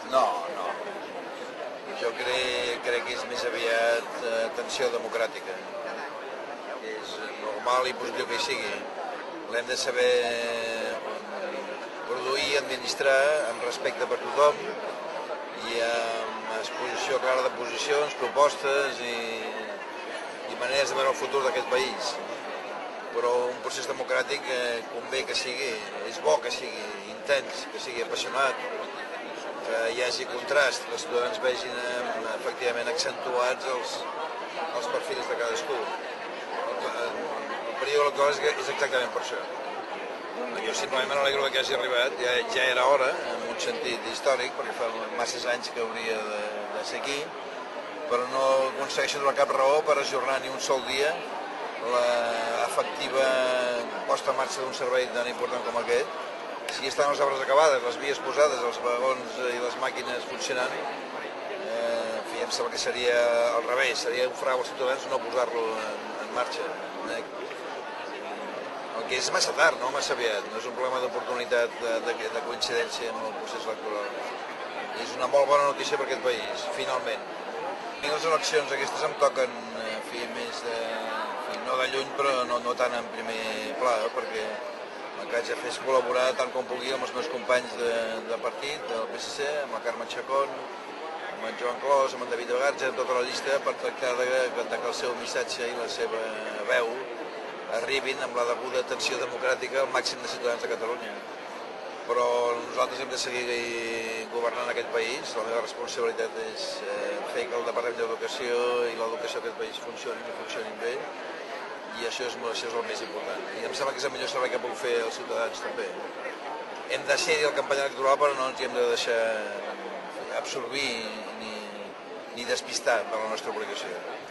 No, no. Jo crec que és més aviat tensió democràtica. És normal i positiu que hi sigui. L'hem de saber produir i administrar amb respecte per tothom i amb exposició clara de posicions, propostes i maneres de veure el futur d'aquest país. Però un procés democràtic convé que sigui, és bo que sigui intens, que sigui apassionat, que hi hagi contrast, que els ciutadans vegin efectivament accentuats els perfils de cadascú. El període electoral és exactament per això. Jo simplement me n'alegro que hagi arribat, ja era hora, en un sentit històric, perquè fa masses anys que hauria de ser aquí, però no aconsegueixo donar cap raó per ajornar ni un sol dia l'efectiva posta en marxa d'un servei tan important com aquest. Si estan les obres acabades, les vies posades, els vagons i les màquines funcionant, em sembla que seria al revés, seria un frau als ciutadans no posar-lo en marxa. El que és massa tard, no massa aviat, no és un problema d'oportunitat, de coincidència amb el procés electoral. És una molt bona notícia per aquest país, finalment. A mi les eleccions aquestes em toquen, no de lluny, però no tant en primer pla, perquè el que haig de fer és col·laborar tant com pugui amb els meus companys de partit, del PSC, amb la Carme Chacón, amb en Joan Clos, amb en David Bagarja, amb tota la llista, per tractar que el seu missatge i la seva veu arribin amb la deguda atenció democràtica al màxim de ciutadans de Catalunya. Però nosaltres hem de seguir governant aquest país. La meva responsabilitat és fer que el Departament d'Educació i l'educació d'aquest país funcionin bé, i això és el més important. I em sembla que és el millor servei que puc fer als ciutadans també. Hem de ser al campanya electoral, però no ens hi hem de deixar absorbir ni despistar per la nostra obligació.